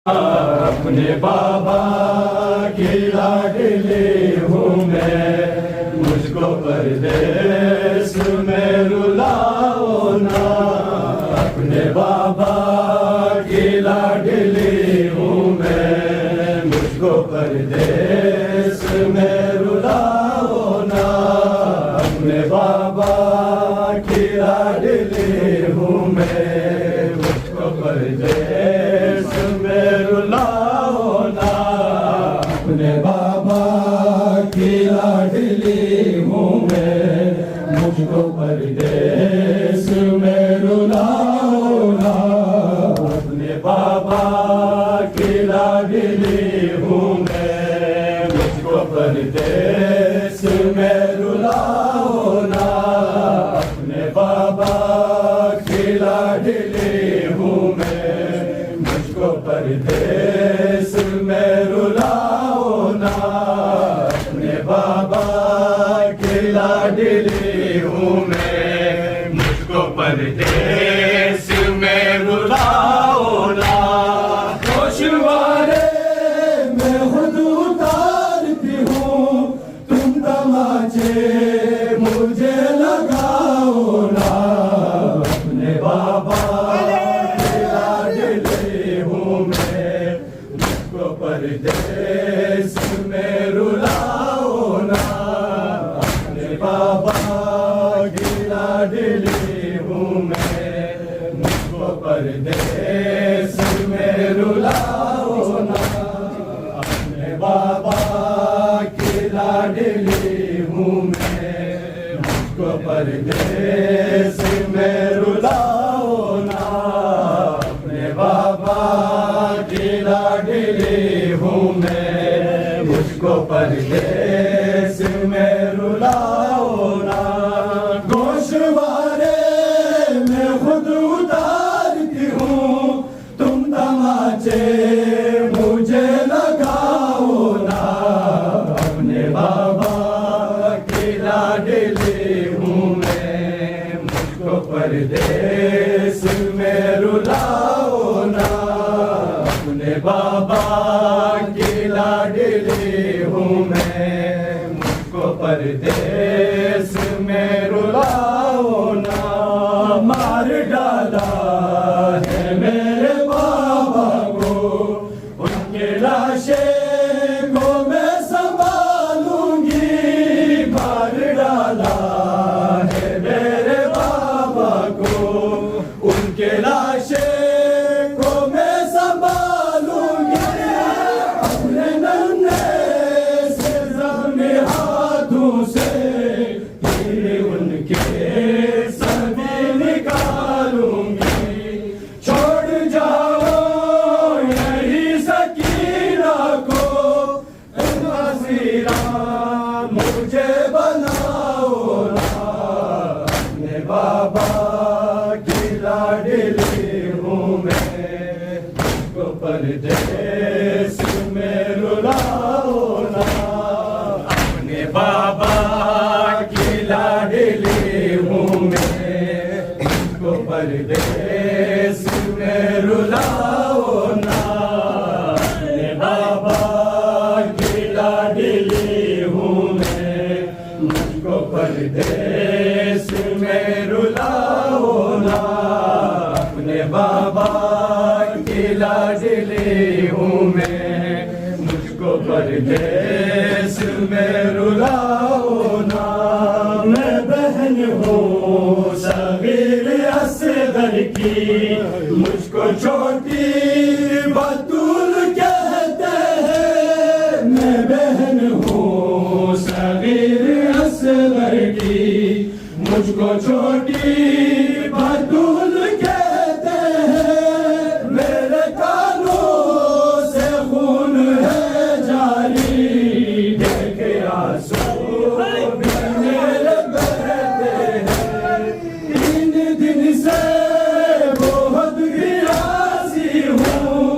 अपने बाबा की लाडली हूँ मैं, मुझको परदेस में रुलाओ ना। अपने बाबा की लाडली हूँ मैं, मुझको परदेस में रुलाओ ना। अपने बाबा की लाडली हूँ मैं, मुझको परदेस में रुलाओ ना। अपने बाबा की लाडली हूँ मैं, मुझको परदेस में रुलाओ ना। अपने बाबा की लाडली हूँ मैं, मुझको परदेस में रुलाओ ना। अपने बाबा की लाडली हूँ मैं, मुझको परदेस में रुलाओ ना। अपने बाबा की लाडली हूँ मैं, मुझको परदेस में रुलाओ ना। गोशवारे मैं खुद उतारती हूँ, तुम तमाचे मुझे लगाओ ना। अपने बाबा परदेस में रुलाओ ना। अपने बाबा की लाडली हूँ मैं, मुझको परदेस में रुलाओ ना। अपने बाबा की लाडली हूँ मैं, मुझको परदेस में रुलाओ ना। अपने बाबा की लाडली हूँ मैं, मुझको परदेस में रुलाओ ना। गोशवारे मैं खुद उतारती हूँ, तुम तमाचे मुझे लगाओ ना। अपने बाबा की लाडली हूँ मैं, मुझको परदेस में रुलाओ ना। अपने बाबा की लाडली हूँ मैं, मुझको परदेस में रुलाओ ना। मार डाला है मेरे बाबा को, उनके लाशे को मैं संभालूंगी। मार डाला है मेरे बाबा को, उनके लाशे मुझे बनाओ ना। अपने बाबा की लाडली हूँ मैं, मुझको परदेस में रुलाओ ना। अपने बाबा की लाडली हूँ मैं, मुझको परदेस में रुलाओ ना। अपने बाबा की लाडली हूँ मैं, मुझको परदेस में रुलाओ ना। अपने बाबा की लाडली हूँ मैं, मुझको परदेस में रुलाओ ना। मैं बहन हूँ सगीर असगर की, मुझको छोटी बतूल कहते हैं। मैं बहन हूँ सगीर असगर की, मुझको छोटी बतूल कहते हैं। मेरे कानों से खून है जारी, देख आंसू मेरे बहते हैं। 3 दिन से बहुत गिरासी हूँ,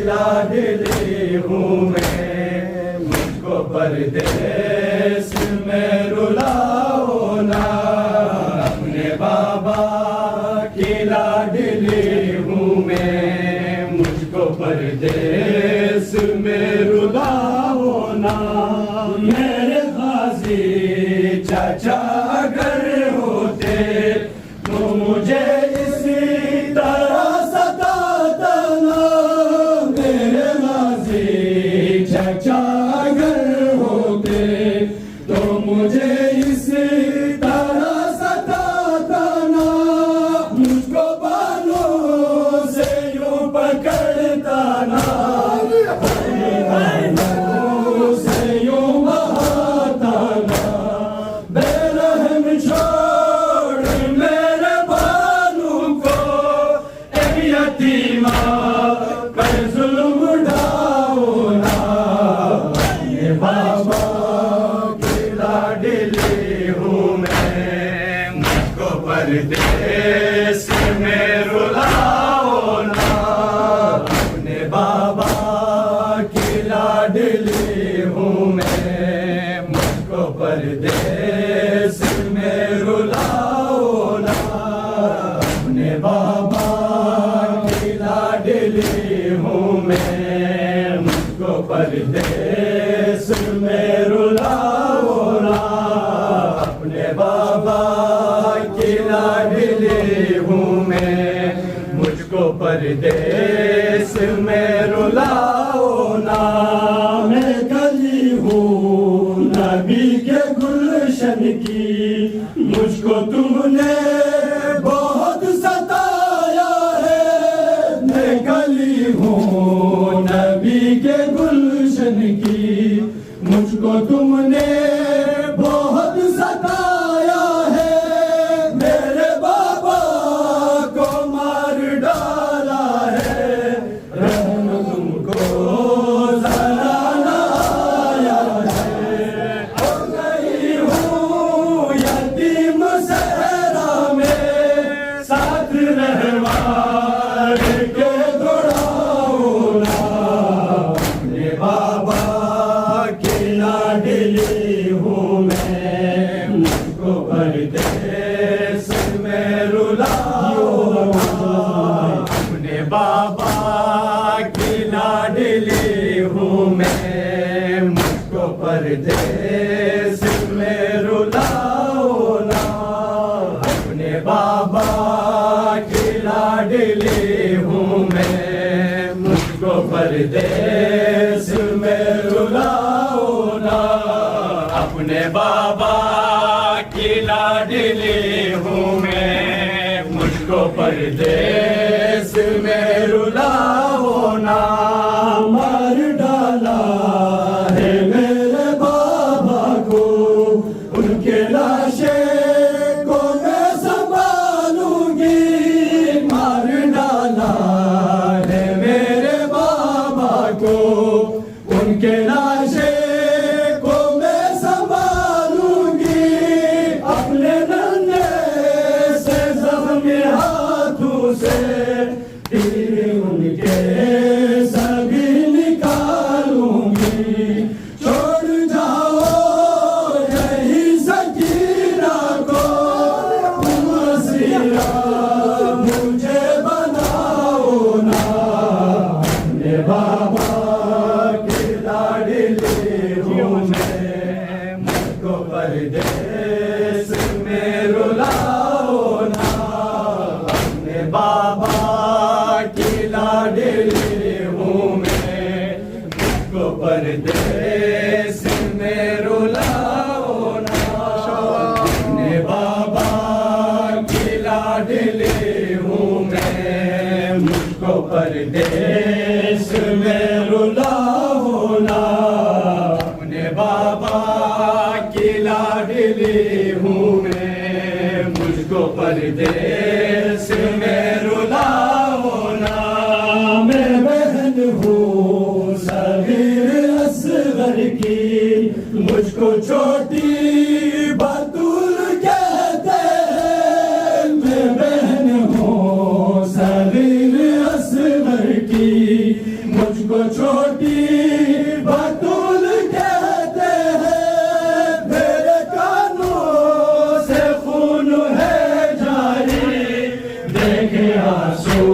लाडली हूँ मैं, मुझको परदेस में रुलाओ ना। अपने बाबा की लाडली हूँ मैं, मुझको परदेस में रुलाओ ना। मेरे गाजी चाचा अगर होते तो मुझे इसी तरह सताता ना। मेरे गाजी चाचा अगर होते तो मुझे इसी तरह सताता ना। मुझको बालों से यूं पकड़ता ना, बालों से यूं बहाता ना। बेरहम छोड़ मेरे बालों को, एक यतीमा पर जुल्म ढाओ ना। ये बाबा की लाडली हूँ मैं, मुझको परदेस में रुलाओ ना। अपने बाबा की लाडली हूँ मैं, मुझको परदेस में रुलाओ ना। अपने बाबा की लाडली हूँ मैं, मुझको परदेस में रुलाओ ना। अपने बाबा की लाडली हूँ मैं, मुझको परदेस में रुलाओ ना। मैं गली हूँ नबी के गुलशन की, मुझको तुमने बहुत सताया है। मैं गली हूँ नबी के गुलशन की, मुझको तुमने बहुत सताया है। मेरे बाबा को मार डाला है, रहम तुमको जरा न आया है। हो गई हूँ यतीम सहरा में, साथ रहवार के दौड़ाओ ना। अपने बाबा की लाडली हूँ मैं, मुझको परदेस में रुलाओ ना। अपने बाबा की लाडली हूँ मैं, मुझको परदेस में रुलाओ ना। अपने बाबा की लाडली हूँ मैं, मुझको परदेस में रुलाओ ना। अपने बाबा की लाडली हूँ मैं, मुझको परदेस में रुलाओ ना। मार डाला है मेरे बाबा को, उनके लाशे को मैं संभालूंगी। मार डाला है मेरे बाबा को, उनके लाशे को मैं संभालूंगी। अपने नन्हे से जख्मी हाथों से तीर उनके सभी निकालूंगी। छोड़ जाओ यही सकीना को, वसीला मुझे बनाओ ना। अपने बाबा की लाडली हूँ मैं, मुझको परदेस में रुलाओ ना। अपने बाबा की लाडली हूँ मैं, मुझको परदेस में रुलाओ ना। अपने बाबा की लाडली हूँ मैं, मुझको परदेस में रुलाओ ना। अपने बाबा की लाडली हूँ मैं, मुझको परदेस में रुलाओ ना। मैं बहन हूँ सगीर असगर की, मुझको छोटी बतूल कहते हैं। मैं बहन हूँ सगीर असगर की, को छोटी बतूल कहते हैं, मेरे कानों से खून है जारी, देखे आंसू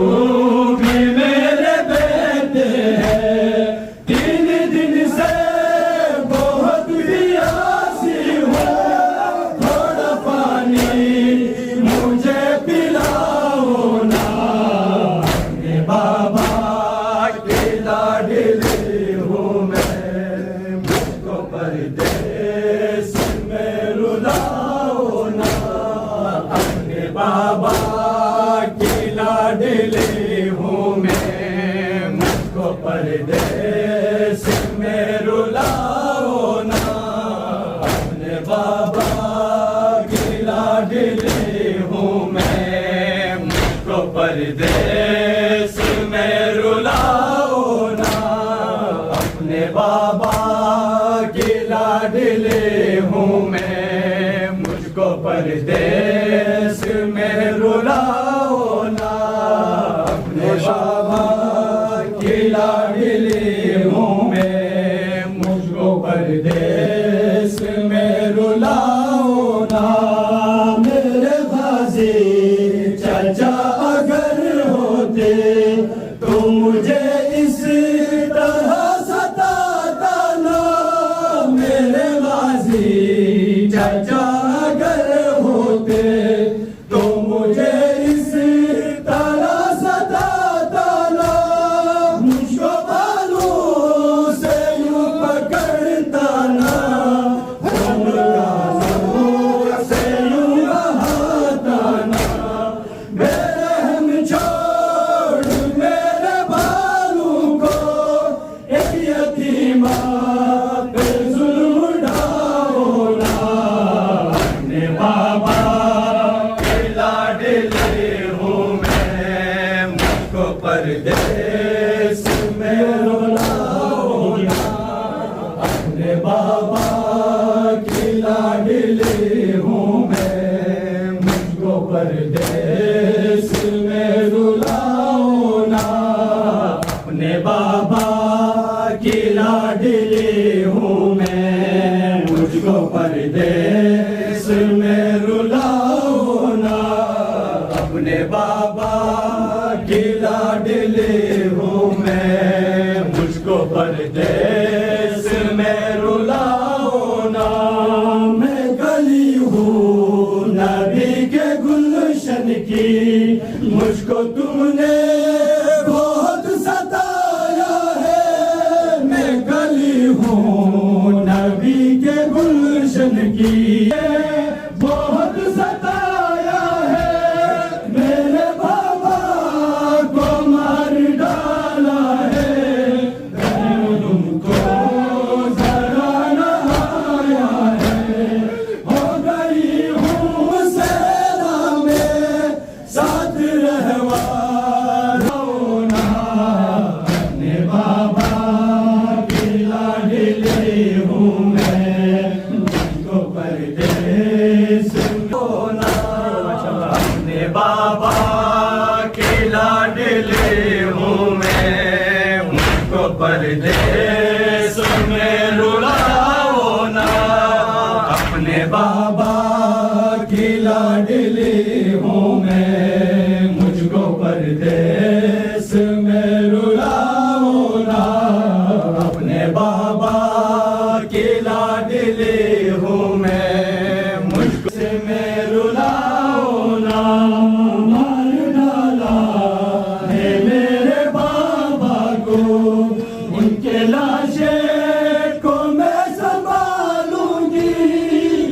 भी मेरे बहते हैं। 3 दिन से बहुत प्यासी हूँ, थोड़ा पानी मुझे पिलाओ ना। अपने बाबा के लाडली हूँ मैं, मुझको परदेस में रुलाओ ना। अपने बाबा की लाडली हूँ मैं, मुझको परदेस में रुलाओ ना। अपने बाबा की लाडली हूँ मैं, मुझको परदेस में रुलाओ ना। अपने बाबा की लाडली हूँ मैं, मुझको परदेस में रुलाओ ना। अपने बाबा की लाडली हूँ मैं, मुझको परदेस में रुलाओ ना। मेरे गाजी चाचा अगर होते तो मुझे इस तरह सताता ना। मेरे गाजी चाचा अगर होते तो मुझे इस तरह सताता ना। मुझको बालों से यूं पकड़ता ना, उनका जोर से यूं बहाता ना। बेरहम छोड़ मेरे बालों को, एक यतीमा पे जुल्म ढाओ ना। अपने बाबा के लाडली हूँ मैं, मुझको परदेस में रुलाओ ना। अपने बाबा की लाडली हूँ मैं, मुझको परदेस में रुलाओ ना। अपने बाबा की लाडली हूँ मैं, मुझको परदेस में रुलाओ ना। अपने बाबा की लाडली हूँ मैं, मुझको परदेस में रुलाओ ना। मैं गली हूँ नबी के गुलशन की, मुझको तुमने बहुत सताया है। मैं गली हूँ नबी के गुलशन की, बहुत सताया है। मेरे बाबा को मार डाला है, मैंने तुमको जरा नहाया है। हो गई हूँ सेना में साथ रहवाना। अपने बाबा की लाडली हूँ मैं, मुझको परदेस होना। अपने बाबा की लाडली हूँ मैं, मुझको परदेस में रुलाओ ना। अपने बाबा की लाडली हूँ मैं, मुझको परदेस में रुलाओ ना। अपने बाबा की लाडली हूँ मैं, मुझको से में रुलाओ ना। मार डाला है मेरे बाबा को, उनके लाशे को मैं संभालूंगी।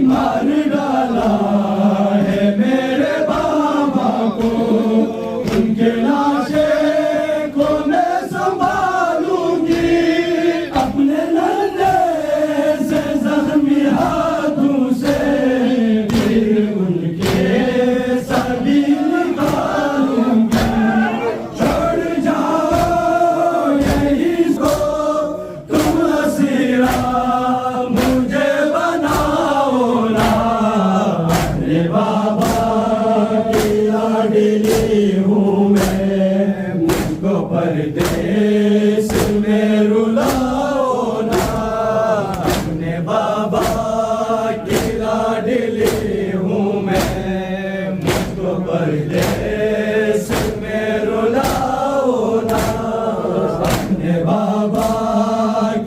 मार डाला है मेरे बाबा को, उनके लाशे को मैं संभालूंगी। अपने नन्हे से जख्मी हाथों से फिर उनके सभी निकालूंगी। छोड़ जाओ यही को तुम हसीरा, मुझे बनाओ ना। अपने बाबा की लाडली हूँ मैं, मुझको परदेस में रुलाओ ना, अपने बाबा की लाडली हूँ मैं, मुझको परदेस में रुलाओ ना, अपने बाबा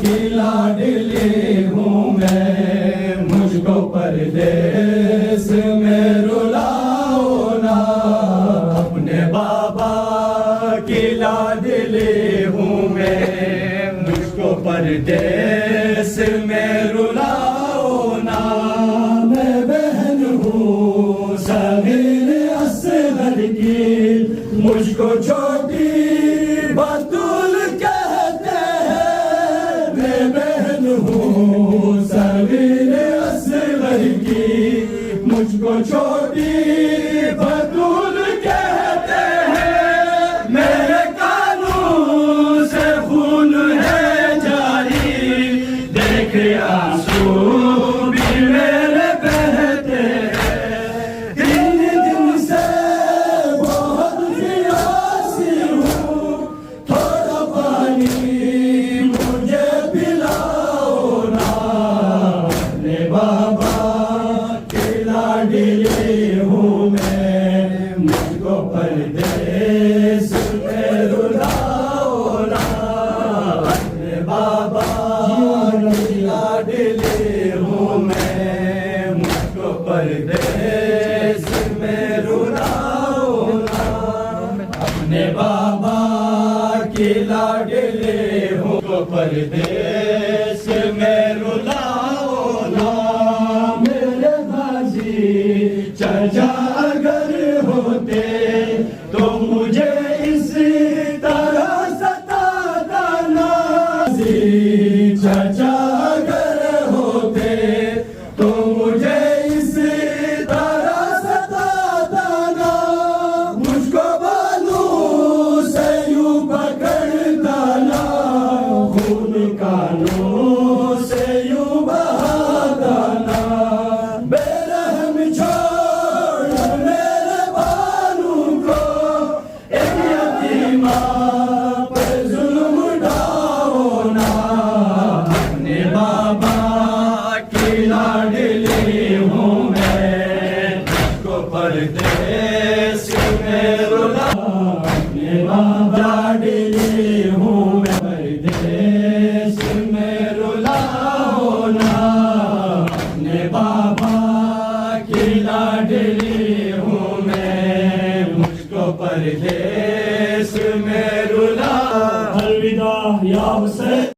की लाडली हूँ मैं, मुझको परदेस में रुलाओ ना, अपने बाबा की लाडली हूँ मैं, मुझको परदेस में रुलाओ ना। मैं बहन हूँ सगीर असगर की, मुझको छोटी बतूल कहते हैं। मैं बहन हूँ सगीर असगर की, मुझको छोटी बतूल कहते हैं। मेरे कानों से खून है जारी, देख आंसू भी मेरे बहते हैं। दिन दिन से बहुत प्यासी हूँ, थोड़ा पानी मुझे पिलाओ ना, अपने बाबा की लाडली हूँ मैं, मुझको परदेस में रुलाओ ना, अपने बाबा की लाडली हूँ मैं, मुझको परदेस में रुलाओ ना, अपने बाबा की लाडली हूँ, मुझको परदेस में रुलाओ ना। मेरे बाजी चचा अगर होते तो मुझे इसी तरह सताता ना, चचा अगर होते तो मुझे इसी तरह सताता ना, मुझको बालों से यूं पकड़ता ना, खून कानों से यूं बहाता ना, बेरहम छोड़ मेरे बालों को, एक यतीमा पर जुल्म ढाओ ना, अपने बाबा की लाडली हूँ मैं, मुझको परदेस में रुलाओ, अपने बाबा लाडली हूँ मैं, परदेस में रुलाओ ना, अपने बाबा की लाडली हूँ मैं, मुझको परदेस में रुलाओ। अलविदा या हुसैन।